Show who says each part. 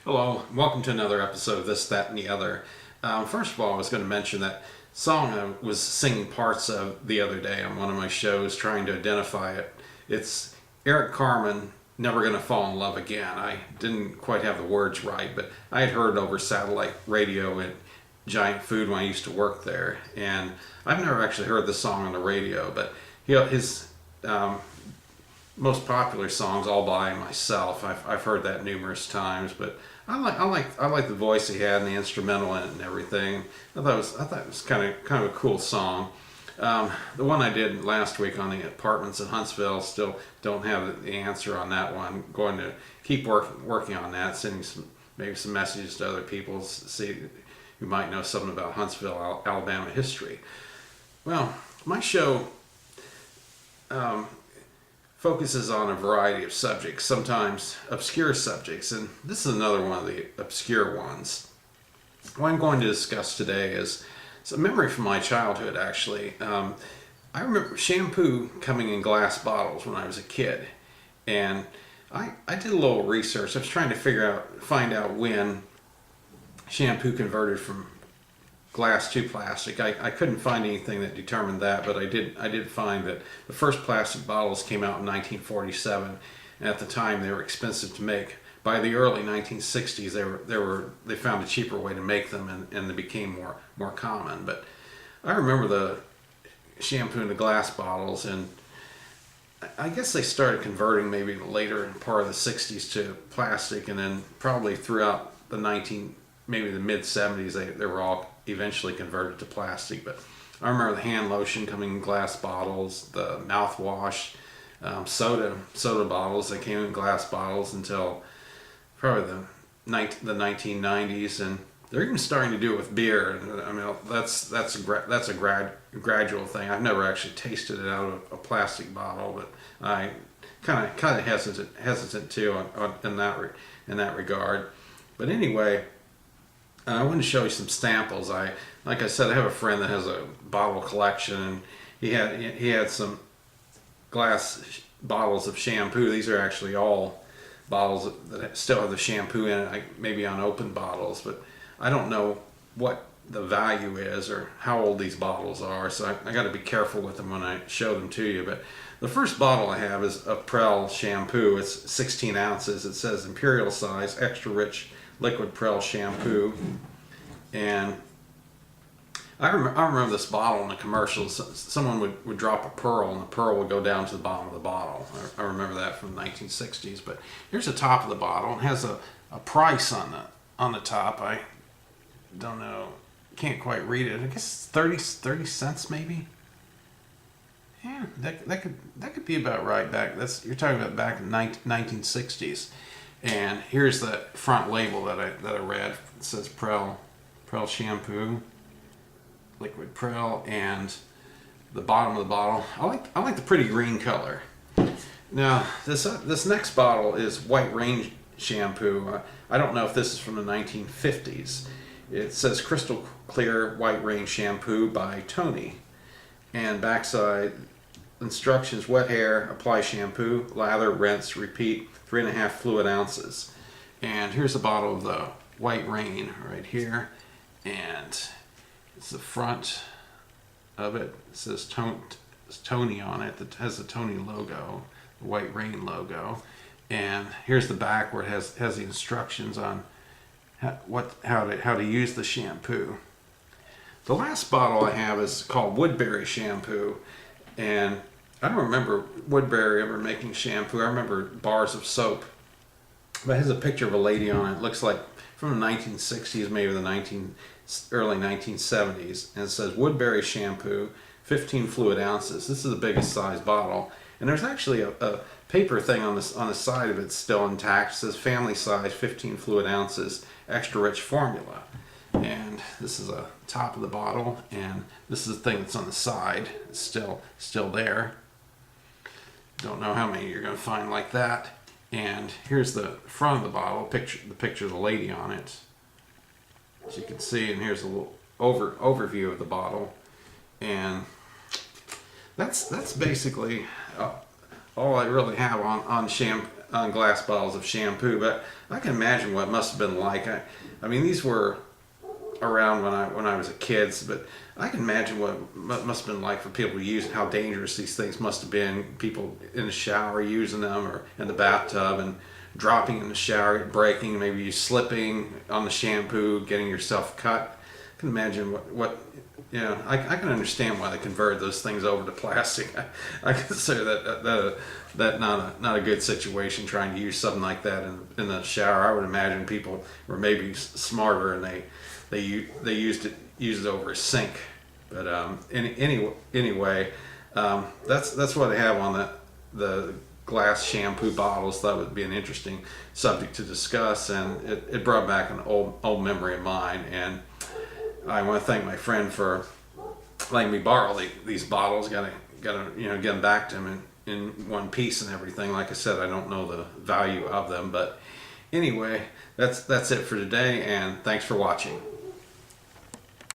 Speaker 1: Hello, welcome to another episode of This, That, and the Other. First of all, I was going to mention that song I was singing parts of the other day on one of my shows trying to identify it. It's Eric Carmen, Never Gonna Fall in Love Again. I didn't quite have the words right, but I had heard it over satellite radio at Giant Food when I used to work there. And I've never actually heard the song on the radio, but his most popular songs, All By Myself. I've heard that numerous times, but I like the voice he had and the instrumental in it and everything. I thought it was kind of a cool song. The one I did last week on the apartments in Huntsville, still don't have the answer on that one. Going to keep working on that, sending maybe some messages to other people, see who might know something about Huntsville, Alabama history. Well, my show focuses on a variety of subjects, sometimes obscure subjects, and this is another one of the obscure ones. What I'm going to discuss today is it's a memory from my childhood, actually. I remember shampoo coming in glass bottles when I was a kid, and I did a little research. I was trying to find out when shampoo converted from glass to plastic. I couldn't find anything that determined that, but I did find that the first plastic bottles came out in 1947, and at the time they were expensive to make. By the early 1960s, they found a cheaper way to make them, and they became more common. But I remember the shampoo into glass bottles, and I guess they started converting maybe later in part of the 60s to plastic, and then probably throughout maybe the mid 70s, they were all eventually converted to plastic. But I remember the hand lotion coming in glass bottles, the mouthwash, soda bottles. They came in glass bottles until probably the 1990s, and they're even starting to do it with beer. I mean, that's a gradual thing. I've never actually tasted it out of a plastic bottle, but I kind of hesitant too in that regard. But anyway, I want to show you some samples. Like I said, I have a friend that has a bottle collection, and he had some glass bottles of shampoo. These are actually all bottles that still have the shampoo in it, maybe unopened bottles, but I don't know what the value is or how old these bottles are, so I got to be careful with them when I show them to you. But the first bottle I have is a Prel shampoo. It's 16 ounces. It says Imperial size, extra rich liquid Prel shampoo. And I remember this bottle in the commercials. Someone would drop a pearl, and the pearl would go down to the bottom of the bottle. I remember that from the 1960s. But here's the top of the bottle. It has a price on the top. I don't know, can't quite read it. I guess 30 cents maybe. Yeah, that could be about right. You're talking about back in 1960s. And here's the front label that I read. It says Prel shampoo, liquid Prel, and the bottom of the bottle. I like the pretty green color. Now this next bottle is White Rain shampoo. I don't know if this is from the 1950s. It says Crystal Clear White Rain shampoo by Tony, and backside instructions: wet hair, apply shampoo, lather, rinse, repeat, 3.5 fluid ounces. And here's a bottle of the White Rain right here, and it's the front of it. It says Tony on it. That has the Tony logo, the White Rain logo. And here's the back where it has the instructions on how to use the shampoo. The last bottle I have is called Woodberry shampoo, and I don't remember Woodberry ever making shampoo. I remember bars of soap, but it has a picture of a lady on it. It looks like from the 1960s, maybe the early 1970s, and it says Woodberry shampoo, 15 fluid ounces. This is the biggest size bottle, and there's actually a paper thing on the side of it still intact. It says family size, 15 fluid ounces, extra rich formula. And this is a top of the bottle, and this is the thing that's on the side. It's still there. Don't know how many you're going to find like that. And here's the front of the bottle, the picture of the lady on it, as you can see. And here's a little overview of the bottle, and that's basically all I really have on shampoo. on glass bottles of shampoo, but I can imagine what it must have been like. I mean, these were around when I was a kid, but I can imagine what it must have been like for people to use, how dangerous these things must have been. People in the shower using them, or in the bathtub and dropping in the shower, breaking, maybe you slipping on the shampoo, getting yourself cut. I can imagine what you know. I can understand why they converted those things over to plastic. I consider that not a good situation, trying to use something like that in the shower. I would imagine people were maybe smarter and they used it over a sink. But anyway, that's what I have on the glass shampoo bottles. That would be an interesting subject to discuss, and it brought back an old memory of mine. And I want to thank my friend for letting me borrow these bottles. Gotta get them back to him in one piece and everything. Like I said, I don't know the value of them, but anyway, that's it for today, and thanks for watching.